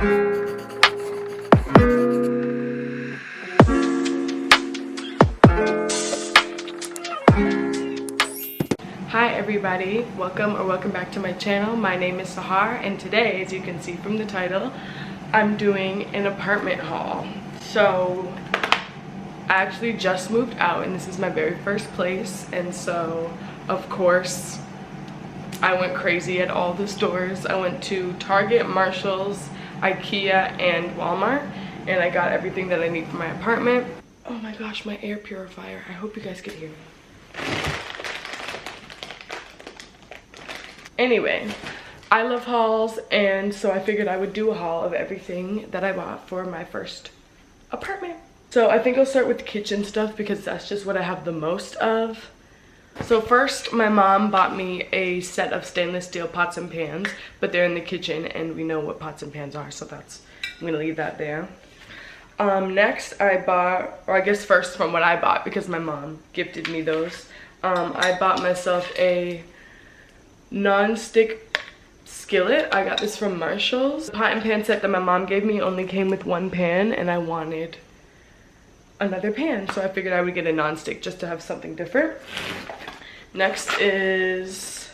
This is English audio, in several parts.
Hi everybody, welcome back to my channel. My name is Sahar, and today, as you can see from the title, I'm doing an apartment haul. So I actually just moved out and this is my very first place, and so of course I went crazy at all the stores. I went to Target, Marshall's, Ikea, and Walmart, and I got everything that I need for my apartment. Oh my gosh, my air purifier. I hope you guys can hear me. Anyway, I love hauls, and so I figured I would do a haul of everything that I bought for my first apartment. So I think I'll start with the kitchen stuff because that's just what I have the most of. So first, my mom bought me a set of stainless steel pots and pans, but they're in the kitchen and we know what pots and pans are, so I'm gonna leave that there. Next I bought, or I guess first from what I bought because my mom gifted me those, I bought myself a non-stick skillet. I got this from Marshall's. The pot and pan set that my mom gave me only came with one pan and I wanted another pan, so I figured I would get a non-stick just to have something different. Next is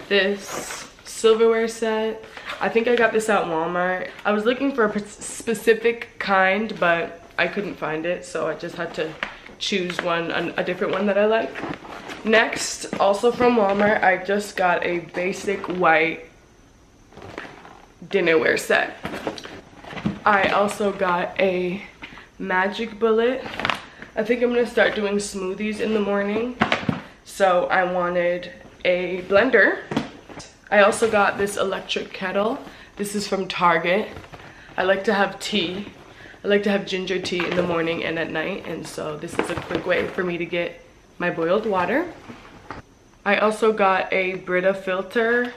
this silverware set. I think I got this at Walmart. I was looking for a specific kind, but I couldn't find it, so I just had to choose a different one that I like. Next, also from Walmart, I just got a basic white dinnerware set. I also got a magic bullet. I think I'm gonna start doing smoothies in the morning, so I wanted a blender. I also got this electric kettle. This is from Target. I like to have tea. I like to have ginger tea in the morning and at night, and so this is a quick way for me to get my boiled water. I also got a Brita filter.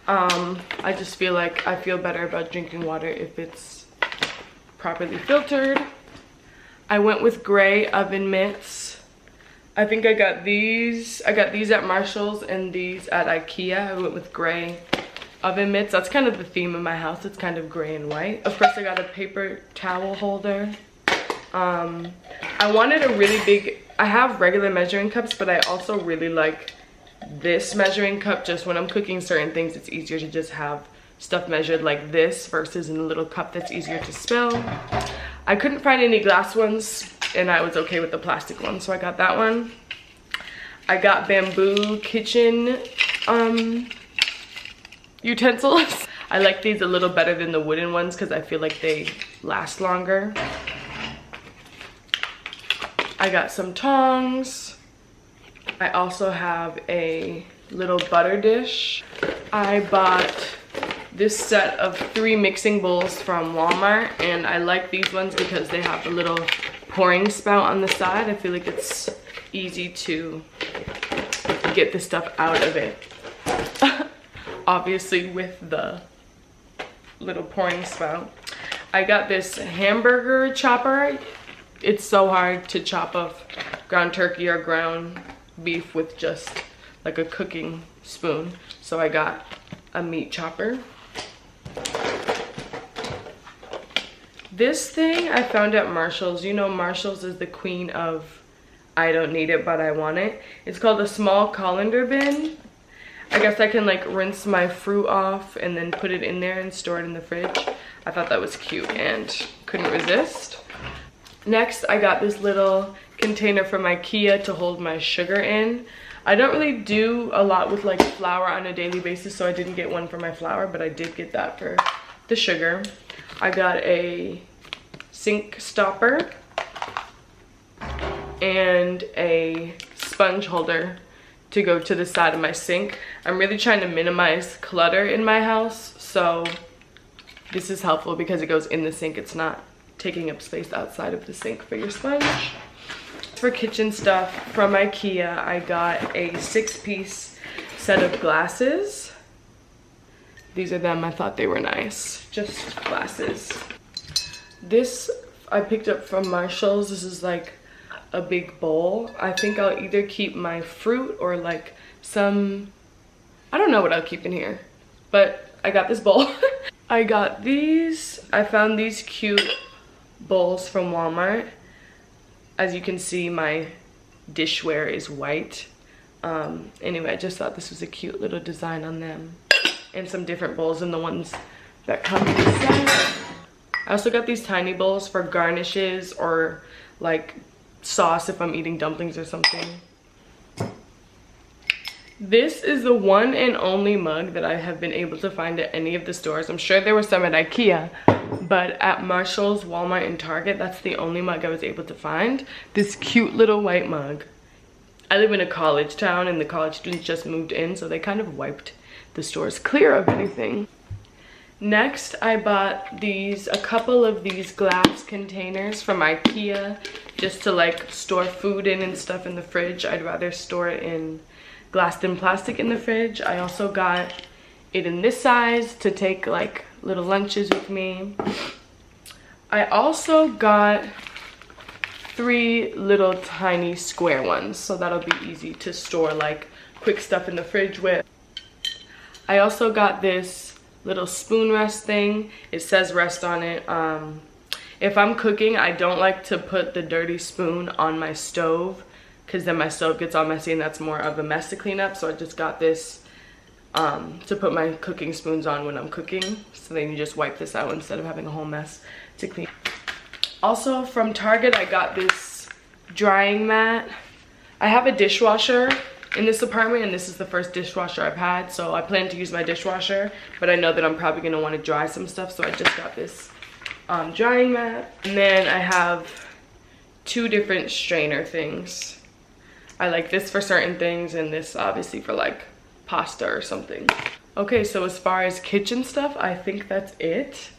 I just feel like I feel better about drinking water if it's properly filtered. I went with gray oven mitts. I think I got these. I got these at Marshall's and these at Ikea. I went with gray oven mitts. That's kind of the theme of my house. It's kind of gray and white. Of course, I got a paper towel holder. I wanted a really big, I have regular measuring cups, but I also really like this measuring cup. Just when I'm cooking certain things, it's easier to just have stuff measured like this versus in a little cup that's easier to spill. I couldn't find any glass ones and I was okay with the plastic one, so I got that one. I got bamboo kitchen utensils. I like these a little better than the wooden ones because I feel like they last longer. I got some tongs. I also have a little butter dish. I bought this set of 3 mixing bowls from Walmart, and I like these ones because they have a little pouring spout on the side. I feel like it's easy to get the stuff out of it. Obviously with the little pouring spout. I got this Hamburger Chopper. It's so hard to chop up ground turkey or ground beef with just like a cooking spoon, so I got a meat chopper. This thing I found at Marshall's. You know, Marshall's is the queen of I don't need it but I want it. It's called a small colander bin. I guess I can like rinse my fruit off and then put it in there and store it in the fridge. I thought that was cute and couldn't resist. Next, I got this little container from Ikea to hold my sugar in. I don't really do a lot with like flour on a daily basis, so I didn't get one for my flour, but I did get that for the sugar. I got a sink stopper and a sponge holder to go to the side of my sink. I'm really trying to minimize clutter in my house, so this is helpful because it goes in the sink. It's not taking up space outside of the sink for your sponge. For kitchen stuff from Ikea, I got a 6-piece set of glasses. These are them. I thought they were nice. Just glasses. This I picked up from Marshall's. This is like a big bowl. I think I'll either keep my fruit or like some, I don't know what I'll keep in here, but I got this bowl. I got these. I found these cute bowls from Walmart. As you can see, my dishware is white. Anyway, I just thought this was a cute little design on them. And some different bowls than the ones that come in the set. I also got these tiny bowls for garnishes or like sauce if I'm eating dumplings or something. This is the one and only mug that I have been able to find at any of the stores. I'm sure there were some at Ikea, but at Marshall's, Walmart, and Target, that's the only mug I was able to find. This cute little white mug. I live in a college town and the college students just moved in, so they kind of wiped the stores clear of anything. Next, I bought a couple of these glass containers from Ikea just to like store food in and stuff in the fridge. I'd rather store it in glass than plastic in the fridge. I also got it in this size to take like little lunches with me. I also got 3 little tiny square ones, so that'll be easy to store like quick stuff in the fridge with. I also got this little spoon rest thing. It says rest on it. If I'm cooking, I don't like to put the dirty spoon on my stove because then my stove gets all messy and that's more of a mess to clean up. So I just got this to put my cooking spoons on when I'm cooking. So then you just wipe this out instead of having a whole mess to clean. Also from Target, I got this drying mat. I have a dishwasher in this apartment and this is the first dishwasher I've had, so I plan to use my dishwasher, but I know that I'm probably going to want to dry some stuff, so I just got this drying mat. And then I have 2 different strainer things. I like this for certain things and this obviously for like pasta or something. Okay, so as far as kitchen stuff, I think that's it.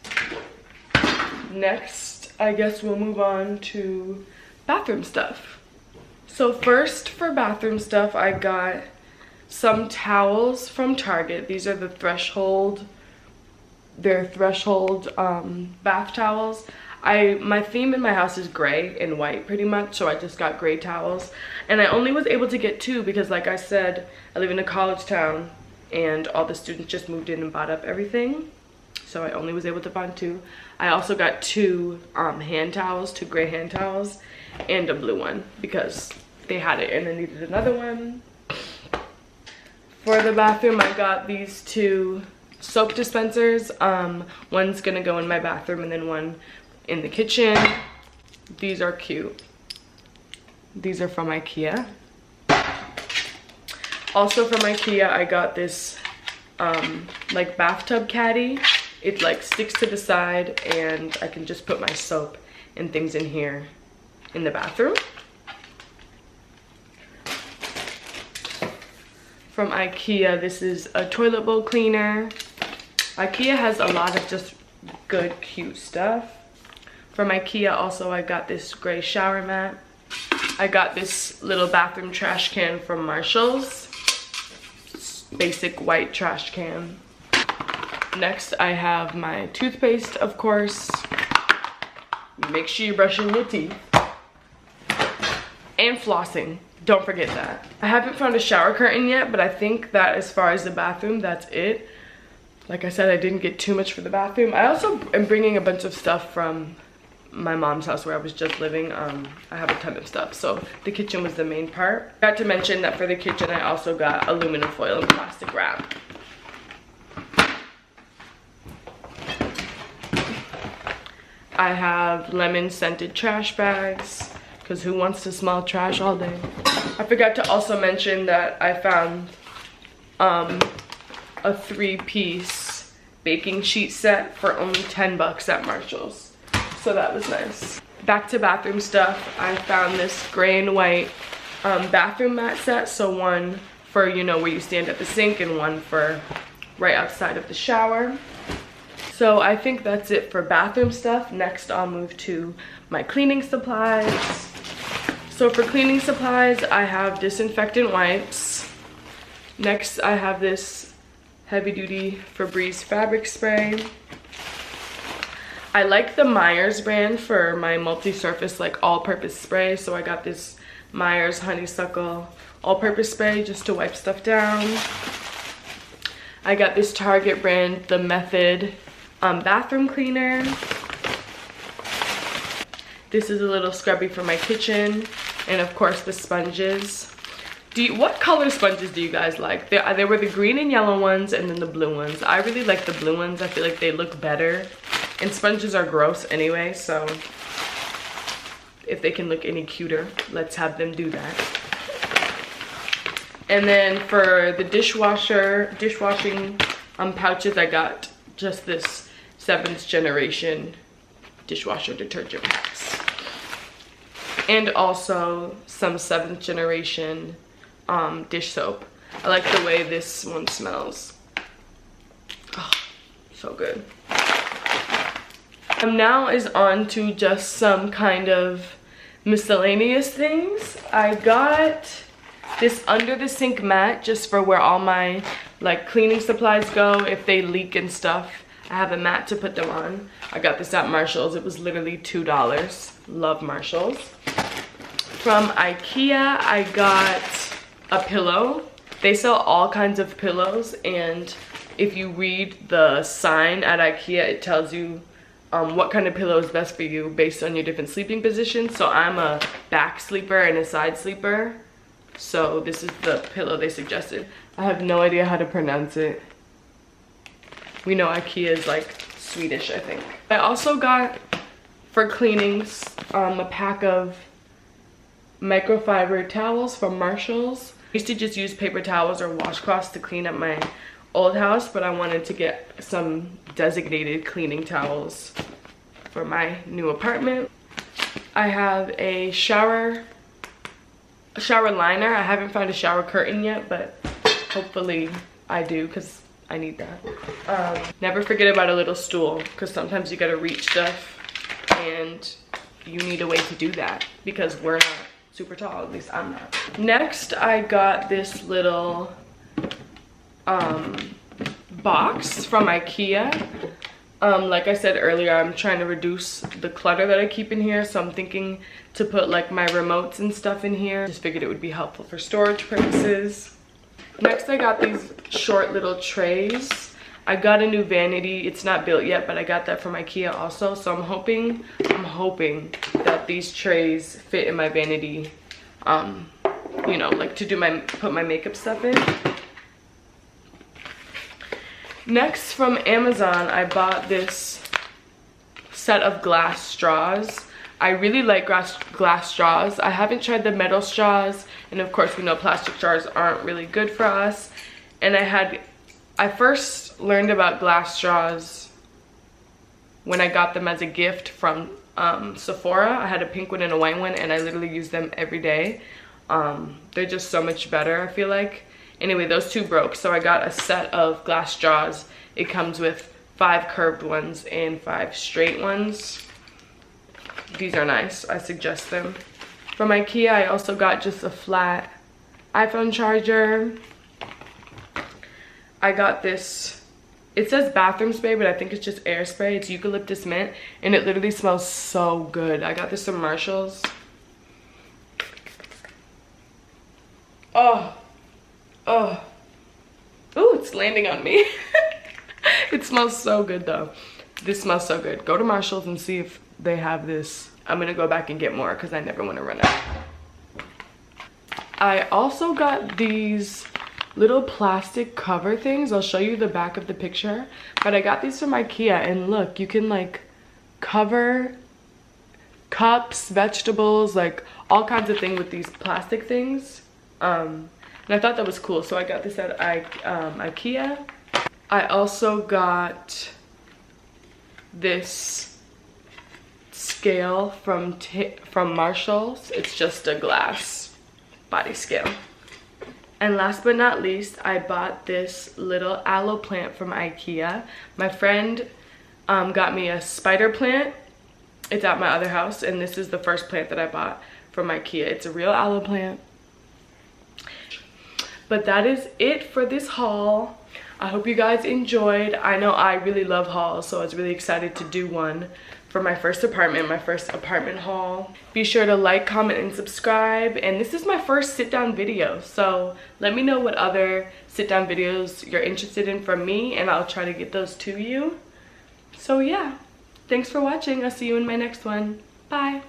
Next, I guess we'll move on to bathroom stuff. So first for bathroom stuff, I got some towels from Target. These are the Threshold bath towels. My theme in my house is gray and white pretty much, so I just got gray towels. And I only was able to get 2 because like I said, I live in a college town and all the students just moved in and bought up everything. So I only was able to find 2. I also got 2 hand towels, 2 gray hand towels, and a blue one because they had it and I needed another one. For the bathroom, I got these 2 soap dispensers. One's gonna go in my bathroom and then one in the kitchen. These are cute. These are from Ikea. Also from Ikea, I got this like bathtub caddy. It like sticks to the side and I can just put my soap and things in here in the bathroom. From Ikea, this is a toilet bowl cleaner. Ikea has a lot of just good, cute stuff. From Ikea also, I got this gray shower mat. I got this little bathroom trash can from Marshall's. Basic white trash can. Next, I have my toothpaste, of course. Make sure you're brushing your teeth. And flossing. Don't forget that. I haven't found a shower curtain yet, but I think that as far as the bathroom, that's it. Like I said, I didn't get too much for the bathroom. I also am bringing a bunch of stuff from my mom's house where I was just living. I have a ton of stuff, so the kitchen was the main part. I forgot to mention that for the kitchen, I also got aluminum foil and plastic wrap. I have lemon scented trash bags, because who wants to smell trash all day? I forgot to also mention that I found a 3-piece baking sheet set for only 10 bucks at Marshall's. So that was nice. Back to bathroom stuff. I found this gray and white bathroom mat set. So one for, you know, where you stand at the sink and one for right outside of the shower. So I think that's it for bathroom stuff. Next, I'll move to my cleaning supplies. So for cleaning supplies, I have disinfectant wipes. Next, I have this heavy-duty Febreze fabric spray. I like the Myers brand for my multi-surface, like all-purpose spray. So I got this Myers Honeysuckle all-purpose spray just to wipe stuff down. I got this Target brand, the Method bathroom cleaner. This is a little scrubby for my kitchen. And of course the sponges. What color sponges do you guys like? There were the green and yellow ones and then the blue ones. I really like the blue ones. I feel like they look better. And sponges are gross anyway, so if they can look any cuter, let's have them do that. And then for the dishwashing pouches, I got just this 7th generation dishwasher detergent packs. And also some 7th generation dish soap. I like the way this one smells. Oh, so good. Now is on to just some kind of miscellaneous things. I got this under the sink mat just for where all my like cleaning supplies go if they leak and stuff. I have a mat to put them on. I got this at Marshall's. It was literally $2. Love Marshall's. From Ikea, I got a pillow. They sell all kinds of pillows, and if you read the sign at Ikea, it tells you what kind of pillow is best for you based on your different sleeping positions. So I'm a back sleeper and a side sleeper. So this is the pillow they suggested. I have no idea how to pronounce it. We know Ikea is like Swedish, I think. I also got for cleanings a pack of microfiber towels from Marshall's. I used to just use paper towels or washcloths to clean up my old house, but I wanted to get some designated cleaning towels for my new apartment. I have a shower liner. I haven't found a shower curtain yet, but hopefully I do because I need that. Never forget about a little stool because sometimes you gotta reach stuff and you need a way to do that because we're not super tall, at least I'm not. Next, I got this little box from Ikea. Like I said earlier, I'm trying to reduce the clutter that I keep in here, so I'm thinking to put like my remotes and stuff in here. Just figured it would be helpful for storage purposes. Next, I got these short little trays. I got a new vanity. It's not built yet, but I got that from Ikea also, so I'm hoping that these trays fit in my vanity, you know, like to put my makeup stuff in. Next, from Amazon, I bought this set of glass straws. I really like glass straws. I haven't tried the metal straws, and of course we know plastic straws aren't really good for us. And I first learned about glass straws when I got them as a gift from Sephora. I had a pink one and a white one, and I literally use them every day. They're just so much better, I feel like. Anyway, those two broke, so I got a set of glass straws. It comes with 5 curved ones and 5 straight ones. These are nice. I suggest them. From Ikea, I also got just a flat iPhone charger. I got this, it says bathroom spray, but I think it's just air spray. It's eucalyptus mint, and it literally smells so good. I got this from Marshall's. Oh. Ooh, it's landing on me. It smells so good though. This smells so good. Go to Marshall's and see if they have this. I'm gonna go back and get more because I never want to run out. I also got these little plastic cover things. I'll show you the back of the picture, but I got these from Ikea, and look, you can like cover cups, vegetables, like all kinds of things with these plastic things. And I thought that was cool, so I got this at Ikea. I also got this scale from Marshall's. It's just a glass body scale. And last but not least, I bought this little aloe plant from Ikea. My friend got me a spider plant. It's at my other house, and this is the first plant that I bought from Ikea. It's a real aloe plant. But that is it for this haul. I hope you guys enjoyed. I know I really love hauls, so I was really excited to do one for my first apartment haul. Be sure to like, comment, and subscribe. And this is my first sit-down video, so let me know what other sit-down videos you're interested in from me, and I'll try to get those to you. So yeah, thanks for watching. I'll see you in my next one. Bye.